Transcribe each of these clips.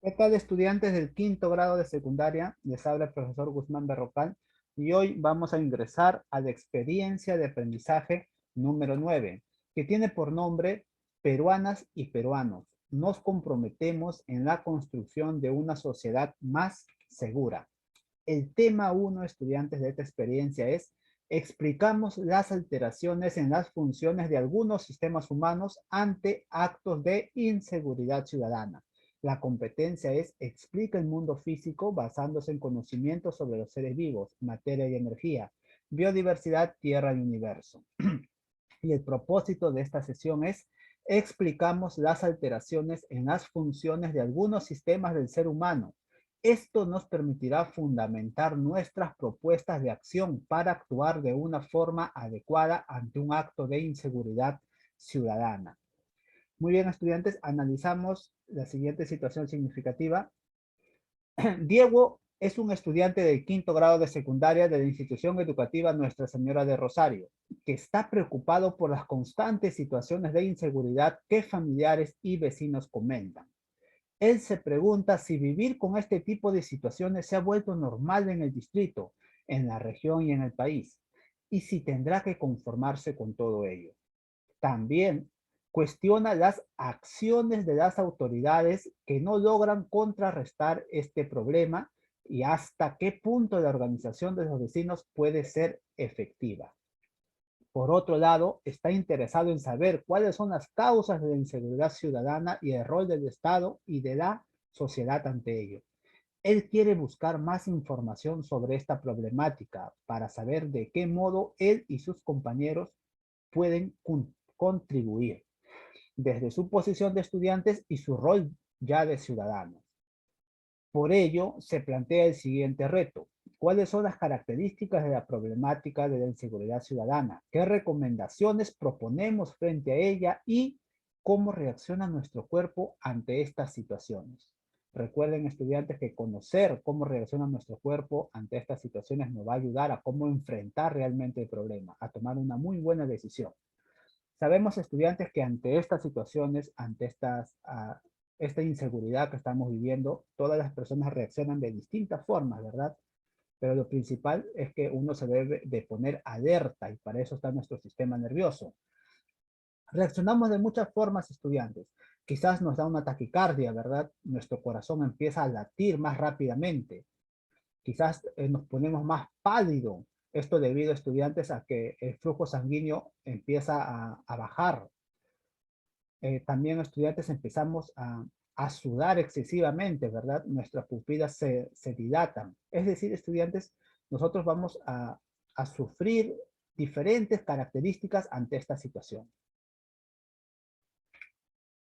¿Qué tal, estudiantes del quinto grado de secundaria? Les habla el profesor Guzmán Berrocal y hoy vamos a ingresar a la experiencia de aprendizaje número 9, que tiene por nombre Peruanas y Peruanos. Nos comprometemos en la construcción de una sociedad más segura. El tema 1, estudiantes, de esta experiencia es: explicamos las alteraciones en las funciones de algunos sistemas humanos ante actos de inseguridad ciudadana. La competencia es: explica el mundo físico basándose en conocimientos sobre los seres vivos, materia y energía, biodiversidad, tierra y universo. Y el propósito de esta sesión es: explicamos las alteraciones en las funciones de algunos sistemas del ser humano. Esto nos permitirá fundamentar nuestras propuestas de acción para actuar de una forma adecuada ante un acto de inseguridad ciudadana. Muy bien, estudiantes, analizamos la siguiente situación significativa. Diego es un estudiante del quinto grado de secundaria de la institución educativa Nuestra Señora de Rosario, que está preocupado por las constantes situaciones de inseguridad que familiares y vecinos comentan. Él se pregunta si vivir con este tipo de situaciones se ha vuelto normal en el distrito, en la región y en el país, y si tendrá que conformarse con todo ello. También cuestiona las acciones de las autoridades que no logran contrarrestar este problema y hasta qué punto la organización de los vecinos puede ser efectiva. Por otro lado, está interesado en saber cuáles son las causas de la inseguridad ciudadana y el rol del Estado y de la sociedad ante ello. Él quiere buscar más información sobre esta problemática para saber de qué modo él y sus compañeros pueden contribuir desde su posición de estudiantes y su rol ya de ciudadanos. Por ello, se plantea el siguiente reto: ¿cuáles son las características de la problemática de la inseguridad ciudadana? ¿Qué recomendaciones proponemos frente a ella y cómo reacciona nuestro cuerpo ante estas situaciones? Recuerden, estudiantes, que conocer cómo reacciona nuestro cuerpo ante estas situaciones nos va a ayudar a cómo enfrentar realmente el problema, a tomar una muy buena decisión. Sabemos, estudiantes, que ante estas situaciones, ante esta inseguridad que estamos viviendo, todas las personas reaccionan de distintas formas, ¿verdad? Pero lo principal es que uno se debe de poner alerta y para eso está nuestro sistema nervioso. Reaccionamos de muchas formas, estudiantes. Quizás nos da una taquicardia, ¿verdad? Nuestro corazón empieza a latir más rápidamente. Quizás nos ponemos más pálido. Esto debido, estudiantes, a que el flujo sanguíneo empieza a bajar. También, estudiantes, empezamos a sudar excesivamente, ¿verdad? Nuestras pupilas se dilatan. Es decir, estudiantes, nosotros vamos a sufrir diferentes características ante esta situación.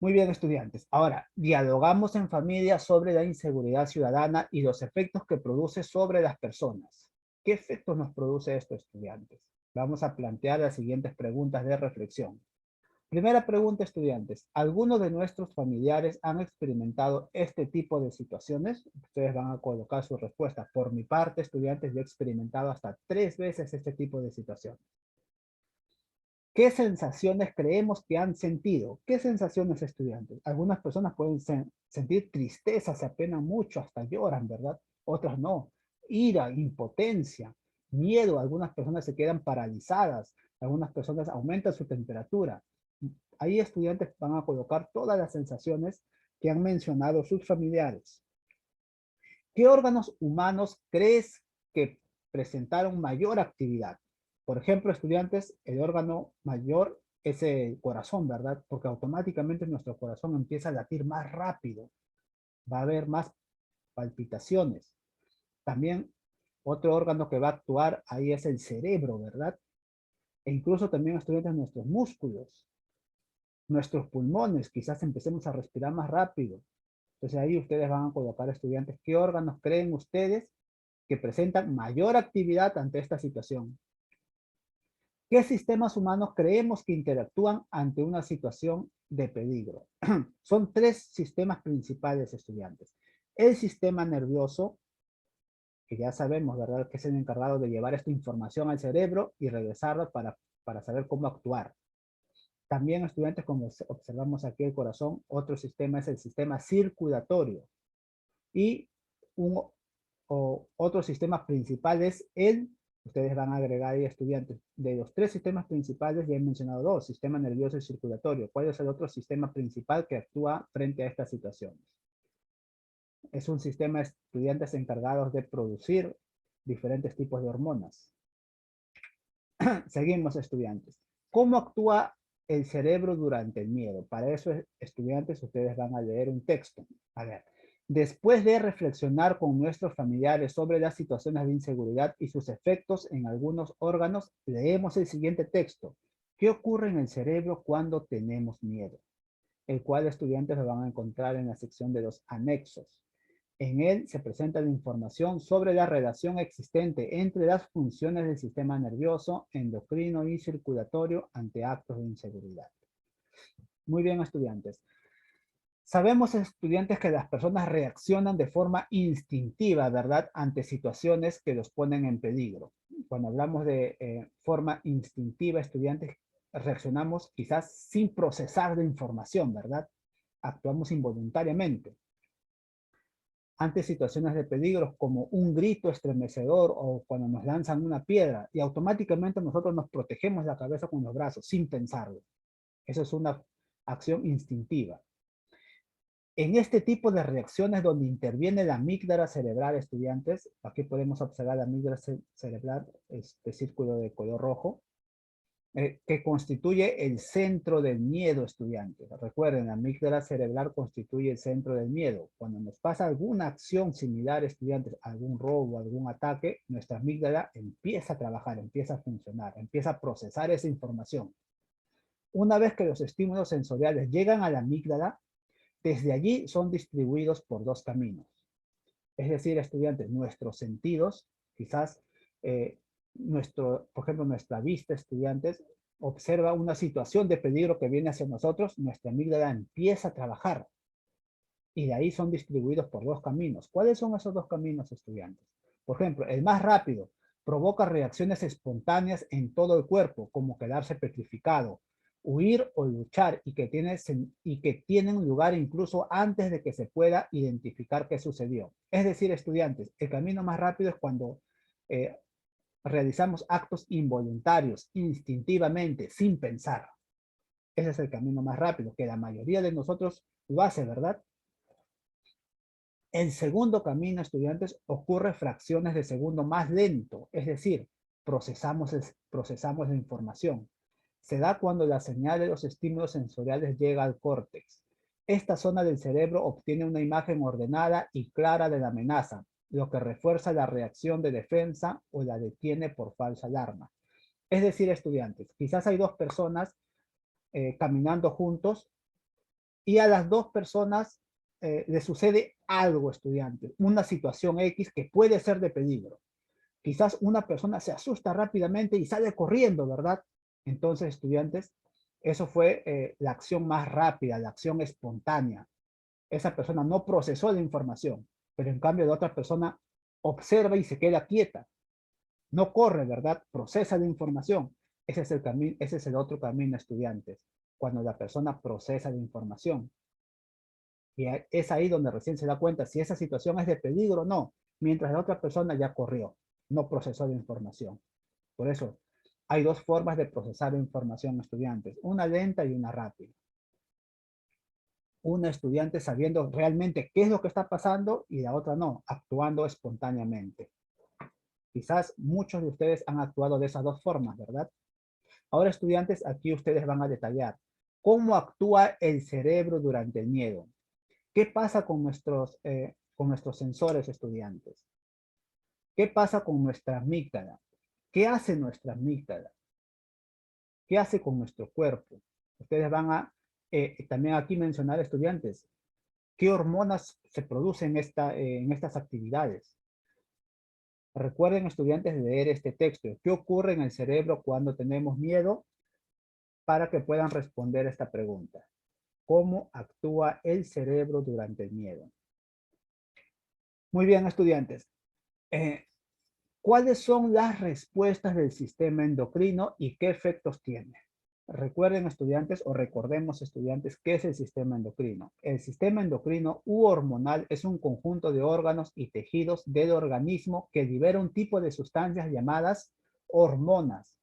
Muy bien, estudiantes. Ahora, dialogamos en familia sobre la inseguridad ciudadana y los efectos que produce sobre las personas. ¿Qué efectos nos produce esto, estudiantes? Vamos a plantear las siguientes preguntas de reflexión. Primera pregunta, estudiantes. ¿Algunos de nuestros familiares han experimentado este tipo de situaciones? Ustedes van a colocar su respuesta. Por mi parte, estudiantes, yo he experimentado hasta 3 veces este tipo de situación. ¿Qué sensaciones creemos que han sentido? ¿Qué sensaciones, estudiantes? Algunas personas pueden sentir tristeza, se apenan mucho, hasta lloran, ¿verdad? Otras no. Ira, impotencia, miedo. Algunas personas se quedan paralizadas. Algunas personas aumentan su temperatura. Ahí, estudiantes, van a colocar todas las sensaciones que han mencionado sus familiares. ¿Qué órganos humanos crees que presentaron mayor actividad? Por ejemplo, estudiantes, el órgano mayor es el corazón, ¿verdad? Porque automáticamente nuestro corazón empieza a latir más rápido. Va a haber más palpitaciones. También otro órgano que va a actuar ahí es el cerebro, ¿verdad? E incluso también, estudiantes, nuestros músculos, nuestros pulmones, quizás empecemos a respirar más rápido. Entonces ahí ustedes van a colocar, estudiantes, qué órganos creen ustedes que presentan mayor actividad ante esta situación. ¿Qué sistemas humanos creemos que interactúan ante una situación de peligro? Son 3 sistemas principales, estudiantes. El sistema nervioso, que ya sabemos, ¿verdad?, que es el encargado de llevar esta información al cerebro y regresarla para saber cómo actuar. También, estudiantes, como observamos aquí el corazón, otro sistema es el sistema circulatorio. Y otro sistema principal es ustedes van a agregar ahí estudiantes, de los tres sistemas principales ya he mencionado dos, sistema nervioso y circulatorio. ¿Cuál es el otro sistema principal que actúa frente a estas situaciones? Es un sistema de estudiantes encargados de producir diferentes tipos de hormonas. Seguimos, estudiantes. ¿Cómo actúa el cerebro durante el miedo? Para eso, estudiantes, ustedes van a leer un texto. A ver, después de reflexionar con nuestros familiares sobre las situaciones de inseguridad y sus efectos en algunos órganos, leemos el siguiente texto. ¿Qué ocurre en el cerebro cuando tenemos miedo? El cual estudiantes lo van a encontrar en la sección de los anexos. En él se presenta la información sobre la relación existente entre las funciones del sistema nervioso, endocrino y circulatorio ante actos de inseguridad. Muy bien, estudiantes. Sabemos, estudiantes, que las personas reaccionan de forma instintiva, ¿verdad?, ante situaciones que los ponen en peligro. Cuando hablamos de forma instintiva, estudiantes, reaccionamos quizás sin procesar la información, ¿verdad? Actuamos involuntariamente ante situaciones de peligro como un grito estremecedor o cuando nos lanzan una piedra y automáticamente nosotros nos protegemos la cabeza con los brazos sin pensarlo. Eso es una acción instintiva. En este tipo de reacciones donde interviene la amígdala cerebral, estudiantes, aquí podemos observar la amígdala cerebral, este círculo de color rojo, que constituye el centro del miedo, estudiantes. Recuerden, la amígdala cerebral constituye el centro del miedo. Cuando nos pasa alguna acción similar, estudiantes, algún robo, algún ataque, nuestra amígdala empieza a trabajar, empieza a funcionar, empieza a procesar esa información. Una vez que los estímulos sensoriales llegan a la amígdala, desde allí son distribuidos por dos caminos. Es decir, estudiantes, nuestros sentidos, quizás por ejemplo, nuestra vista, estudiantes, observa una situación de peligro que viene hacia nosotros, nuestra amígdala empieza a trabajar. Y de ahí son distribuidos por dos caminos. ¿Cuáles son esos dos caminos, estudiantes? Por ejemplo, el más rápido provoca reacciones espontáneas en todo el cuerpo, como quedarse petrificado, huir o luchar, y que tienen lugar incluso antes de que se pueda identificar qué sucedió. Es decir, estudiantes, el camino más rápido es cuando realizamos actos involuntarios, instintivamente, sin pensar. Ese es el camino más rápido, que la mayoría de nosotros lo hace, ¿verdad? El segundo camino, estudiantes, ocurre fracciones de segundo más lento, es decir, procesamos la información. Se da cuando la señal de los estímulos sensoriales llega al córtex. Esta zona del cerebro obtiene una imagen ordenada y clara de la amenaza, lo que refuerza la reacción de defensa o la detiene por falsa alarma. Es decir, estudiantes, quizás hay dos personas caminando juntos y a las dos personas le sucede algo, estudiantes, una situación X que puede ser de peligro. Quizás una persona se asusta rápidamente y sale corriendo, ¿verdad? Entonces, estudiantes, eso fue la acción más rápida, la acción espontánea. Esa persona no procesó la información, pero en cambio la otra persona observa y se queda quieta. No corre, ¿verdad? Procesa la información. Ese es el camino, ese es el otro camino, estudiantes, cuando la persona procesa la información. Y es ahí donde recién se da cuenta si esa situación es de peligro o no, mientras la otra persona ya corrió, no procesó la información. Por eso, hay dos formas de procesar la información, estudiantes, una lenta y una rápida. Una, estudiante, sabiendo realmente qué es lo que está pasando, y la otra no, actuando espontáneamente. Quizás muchos de ustedes han actuado de esas dos formas, ¿verdad? Ahora, estudiantes, aquí ustedes van a detallar cómo actúa el cerebro durante el miedo. ¿Qué pasa con nuestros sensores, estudiantes? ¿Qué pasa con nuestra amígdala? ¿Qué hace nuestra amígdala? ¿Qué hace con nuestro cuerpo? Ustedes van a también aquí mencionar, estudiantes, qué hormonas se producen en estas actividades. Recuerden, estudiantes, leer este texto. ¿Qué ocurre en el cerebro cuando tenemos miedo? Para que puedan responder esta pregunta. ¿Cómo actúa el cerebro durante el miedo? Muy bien, estudiantes. ¿Cuáles son las respuestas del sistema endocrino y qué efectos tiene? Recuerden estudiantes o recordemos estudiantes qué es el sistema endocrino. El sistema endocrino u hormonal es un conjunto de órganos y tejidos del organismo que libera un tipo de sustancias llamadas hormonas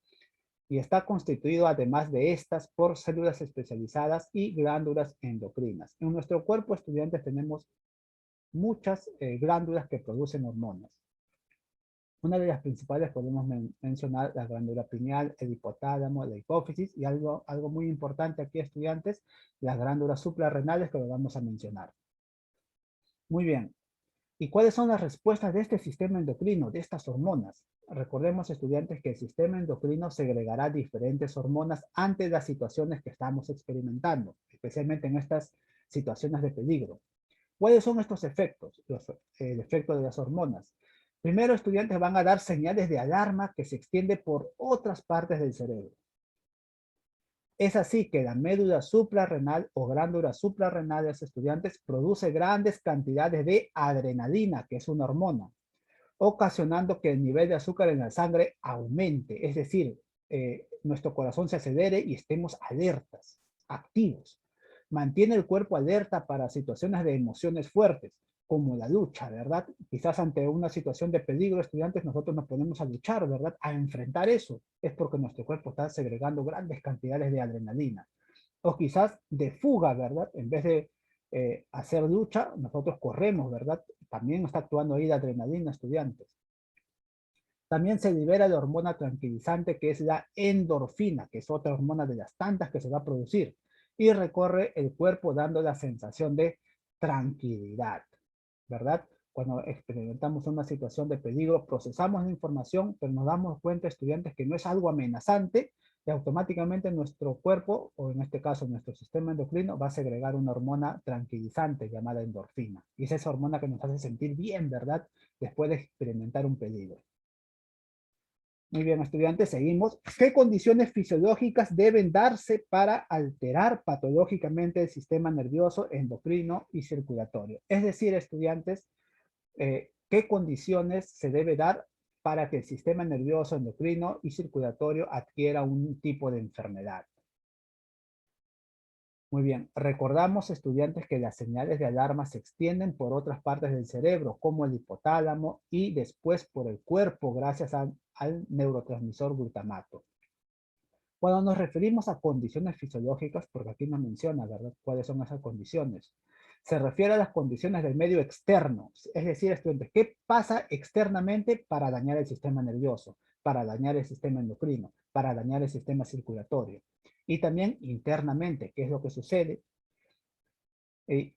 y está constituido además de estas por células especializadas y glándulas endocrinas. En nuestro cuerpo, estudiantes, tenemos muchas glándulas que producen hormonas. Una de las principales podemos mencionar la glándula pineal, el hipotálamo, la hipófisis y algo muy importante aquí, estudiantes, las glándulas suprarrenales que lo vamos a mencionar. Muy bien. ¿Y cuáles son las respuestas de este sistema endocrino, de estas hormonas? Recordemos, estudiantes, que el sistema endocrino segregará diferentes hormonas ante las situaciones que estamos experimentando, especialmente en estas situaciones de peligro. ¿Cuáles son estos efectos? El efecto de las hormonas. Primero, estudiantes, van a dar señales de alarma que se extiende por otras partes del cerebro. Es así que la médula suprarrenal o glándulas suprarrenales, estudiantes, produce grandes cantidades de adrenalina, que es una hormona, ocasionando que el nivel de azúcar en la sangre aumente, es decir, nuestro corazón se acelere y estemos alertas, activos. Mantiene el cuerpo alerta para situaciones de emociones fuertes, como la lucha, ¿verdad? Quizás ante una situación de peligro, estudiantes, nosotros nos ponemos a luchar, ¿verdad? A enfrentar eso. Es porque nuestro cuerpo está segregando grandes cantidades de adrenalina. O quizás de fuga, ¿verdad? En vez de hacer lucha, nosotros corremos, ¿verdad? También está actuando ahí la adrenalina, estudiantes. También se libera la hormona tranquilizante que es la endorfina, que es otra hormona de las tantas que se va a producir, y recorre el cuerpo dando la sensación de tranquilidad, ¿verdad? Cuando experimentamos una situación de peligro, procesamos la información, pero nos damos cuenta, estudiantes, que no es algo amenazante, y automáticamente nuestro cuerpo, o en este caso nuestro sistema endocrino, va a segregar una hormona tranquilizante llamada endorfina. Y es esa hormona que nos hace sentir bien, ¿verdad? Después de experimentar un peligro. Muy bien, estudiantes, seguimos. ¿Qué condiciones fisiológicas deben darse para alterar patológicamente el sistema nervioso, endocrino y circulatorio? Es decir, estudiantes, ¿qué condiciones se debe dar para que el sistema nervioso, endocrino y circulatorio adquiera un tipo de enfermedad? Muy bien, recordamos, estudiantes, que las señales de alarma se extienden por otras partes del cerebro, como el hipotálamo, y después por el cuerpo gracias al neurotransmisor glutamato. Cuando nos referimos a condiciones fisiológicas, porque aquí nos menciona, ¿verdad?, cuáles son esas condiciones, se refiere a las condiciones del medio externo, es decir, estudiantes, ¿qué pasa externamente para dañar el sistema nervioso, para dañar el sistema endocrino, para dañar el sistema circulatorio? Y también internamente, ¿qué es lo que sucede?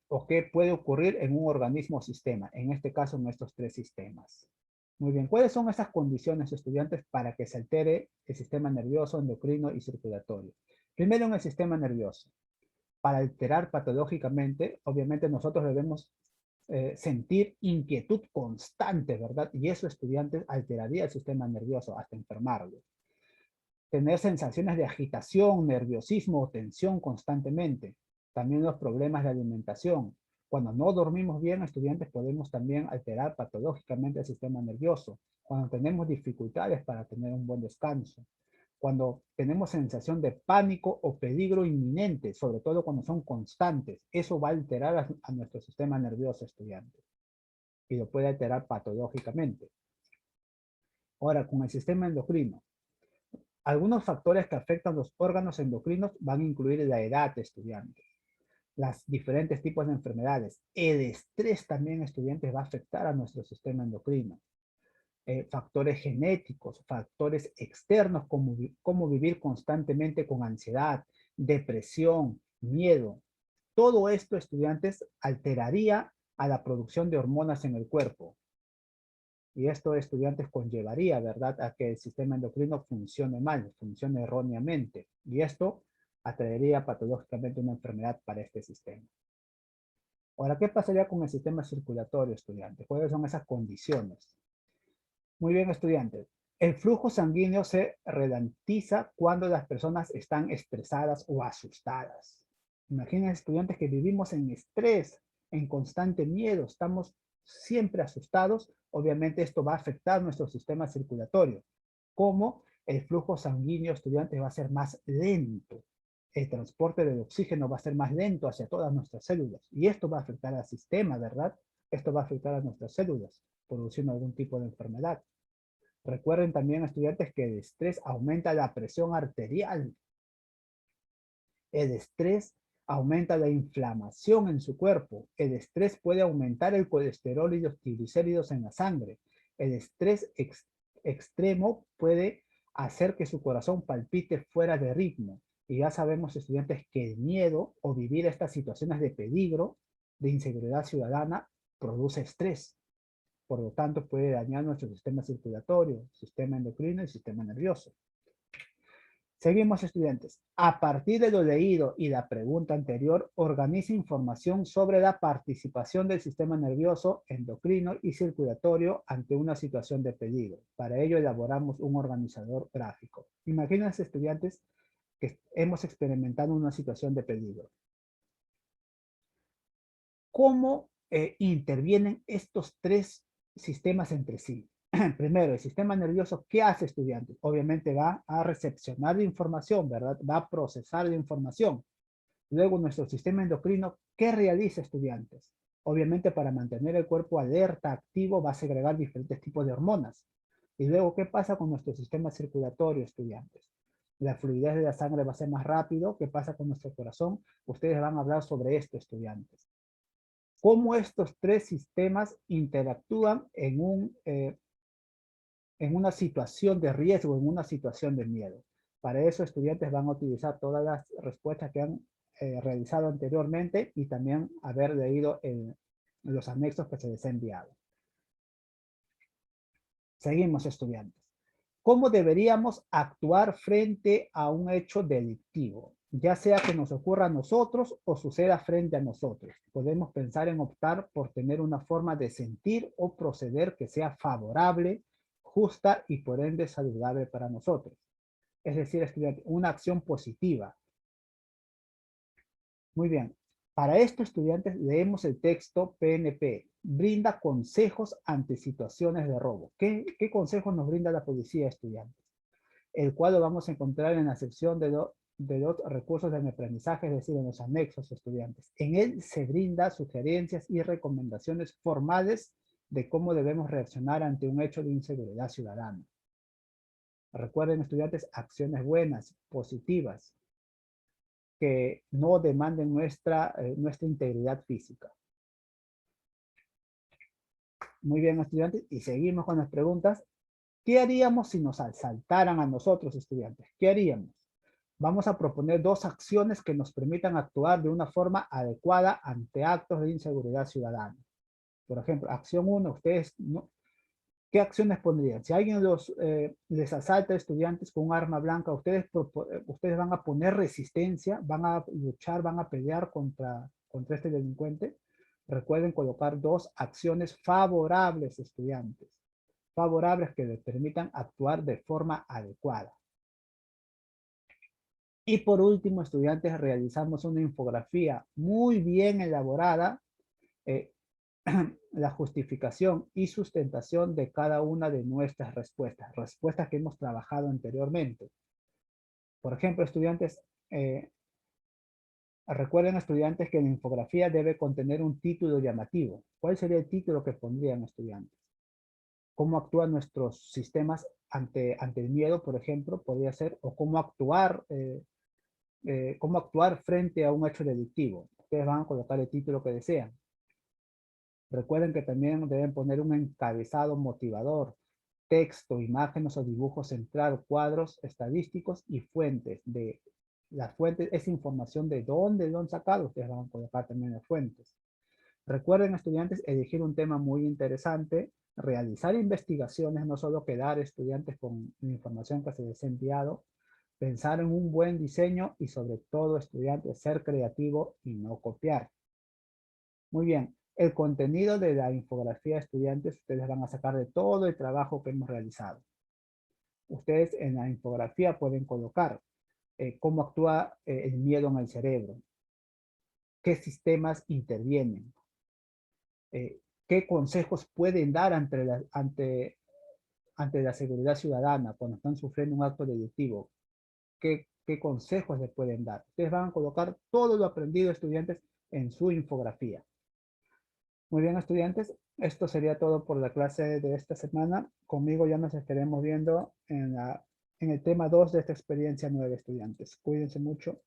O qué puede ocurrir en un organismo o sistema, en este caso en estos tres sistemas. Muy bien, ¿cuáles son esas condiciones, estudiantes, para que se altere el sistema nervioso, endocrino y circulatorio? Primero, en el sistema nervioso. Para alterar patológicamente, obviamente nosotros debemos sentir inquietud constante, ¿verdad? Y eso, estudiantes, alteraría el sistema nervioso hasta enfermarlo. Tener sensaciones de agitación, nerviosismo o tensión constantemente. También los problemas de alimentación. Cuando no dormimos bien, estudiantes, podemos también alterar patológicamente el sistema nervioso. Cuando tenemos dificultades para tener un buen descanso. Cuando tenemos sensación de pánico o peligro inminente, sobre todo cuando son constantes, eso va a alterar a nuestro sistema nervioso, estudiantes. Y lo puede alterar patológicamente. Ahora, con el sistema endocrino. Algunos factores que afectan los órganos endocrinos van a incluir la edad, estudiantes, los diferentes tipos de enfermedades. El estrés también, estudiantes, va a afectar a nuestro sistema endocrino. Factores genéticos, factores externos como vivir constantemente con ansiedad, depresión, miedo. Todo esto, estudiantes, alteraría a la producción de hormonas en el cuerpo. Y esto, estudiantes, conllevaría, ¿verdad?, a que el sistema endocrino funcione mal, funcione erróneamente. Y esto atraería patológicamente una enfermedad para este sistema. Ahora, ¿qué pasaría con el sistema circulatorio, estudiantes? ¿Cuáles son esas condiciones? Muy bien, estudiantes. El flujo sanguíneo se ralentiza cuando las personas están estresadas o asustadas. Imaginen, estudiantes, que vivimos en estrés, en constante miedo, estamos siempre asustados. Obviamente esto va a afectar nuestro sistema circulatorio, como el flujo sanguíneo, estudiantes, va a ser más lento. El transporte del oxígeno va a ser más lento hacia todas nuestras células. Y esto va a afectar al sistema, ¿verdad? Esto va a afectar a nuestras células, produciendo algún tipo de enfermedad. Recuerden también, estudiantes, que el estrés aumenta la presión arterial. El estrés aumenta la inflamación en su cuerpo. El estrés puede aumentar el colesterol y los triglicéridos en la sangre. El estrés extremo puede hacer que su corazón palpite fuera de ritmo. Y ya sabemos, estudiantes, que el miedo o vivir estas situaciones de peligro, de inseguridad ciudadana, produce estrés. Por lo tanto, puede dañar nuestro sistema circulatorio, sistema endocrino y sistema nervioso. Seguimos, estudiantes. A partir de lo leído y la pregunta anterior, organiza información sobre la participación del sistema nervioso, endocrino y circulatorio ante una situación de peligro. Para ello elaboramos un organizador gráfico. Imagínense, estudiantes, que hemos experimentado una situación de peligro. ¿Cómo intervienen estos tres sistemas entre sí? Primero, el sistema nervioso, ¿qué hace, estudiantes? Obviamente va a recepcionar la información, ¿verdad? Va a procesar la información. Luego, nuestro sistema endocrino, ¿qué realiza, estudiantes? Obviamente, para mantener el cuerpo alerta, activo, va a segregar diferentes tipos de hormonas. Y luego, ¿qué pasa con nuestro sistema circulatorio, estudiantes? La fluidez de la sangre va a ser más rápido. ¿Qué pasa con nuestro corazón? Ustedes van a hablar sobre esto, estudiantes. ¿Cómo estos tres sistemas interactúan en una situación de riesgo, en una situación de miedo? Para eso, estudiantes van a utilizar todas las respuestas que han realizado anteriormente y también haber leído los anexos que se les ha enviado. Seguimos, estudiantes. ¿Cómo deberíamos actuar frente a un hecho delictivo? Ya sea que nos ocurra a nosotros o suceda frente a nosotros. Podemos pensar en optar por tener una forma de sentir o proceder que sea favorable, justa y por ende saludable para nosotros. Es decir, estudiantes, una acción positiva. Muy bien. Para esto, estudiantes, leemos el texto PNP. Brinda consejos ante situaciones de robo. ¿Qué consejos nos brinda la policía, estudiantes? El cual lo vamos a encontrar en la sección de los recursos de mi aprendizaje, es decir, en los anexos, estudiantes. En él se brinda sugerencias y recomendaciones formales de cómo debemos reaccionar ante un hecho de inseguridad ciudadana. Recuerden, estudiantes, acciones buenas, positivas, que no demanden nuestra integridad física. Muy bien, estudiantes, y seguimos con las preguntas. ¿Qué haríamos si nos asaltaran a nosotros, estudiantes? ¿Qué haríamos? Vamos a proponer dos acciones que nos permitan actuar de una forma adecuada ante actos de inseguridad ciudadana. Por ejemplo, acción 1, ustedes, ¿no? ¿Qué acciones pondrían? Si alguien les asalta, estudiantes, con un arma blanca, ustedes van a poner resistencia, van a luchar, van a pelear contra este delincuente. Recuerden colocar dos acciones favorables, estudiantes. Favorables que les permitan actuar de forma adecuada. Y por último, estudiantes, realizamos una infografía muy bien elaborada, la justificación y sustentación de cada una de nuestras respuestas, respuestas que hemos trabajado anteriormente. Por ejemplo, estudiantes, recuerden, estudiantes, que la infografía debe contener un título llamativo. ¿Cuál sería el título que pondrían, estudiantes? ¿Cómo actúan nuestros sistemas ante el miedo, por ejemplo? Podría ser, o cómo actuar frente a un hecho delictivo. Ustedes van a colocar el título que desean. Recuerden que también deben poner un encabezado motivador, texto, imágenes o dibujos central, cuadros estadísticos y fuentes. Las fuentes es información de dónde lo han sacado. Ustedes van a colocar también las fuentes. Recuerden, estudiantes, elegir un tema muy interesante, realizar investigaciones, no solo quedar, estudiantes, con la información que se les ha enviado, pensar en un buen diseño y sobre todo, estudiantes, ser creativo y no copiar. Muy bien, el contenido de la infografía, estudiantes, ustedes van a sacar de todo el trabajo que hemos realizado. Ustedes en la infografía pueden colocar cómo actúa el miedo en el cerebro, qué sistemas intervienen, qué consejos pueden dar ante ante la seguridad ciudadana cuando están sufriendo un acto delictivo? ¿Qué consejos les pueden dar? Ustedes van a colocar todo lo aprendido, estudiantes, en su infografía. Muy bien, estudiantes, esto sería todo por la clase de esta semana. Conmigo ya nos estaremos viendo en el tema 2 de esta experiencia 9, estudiantes. Cuídense mucho.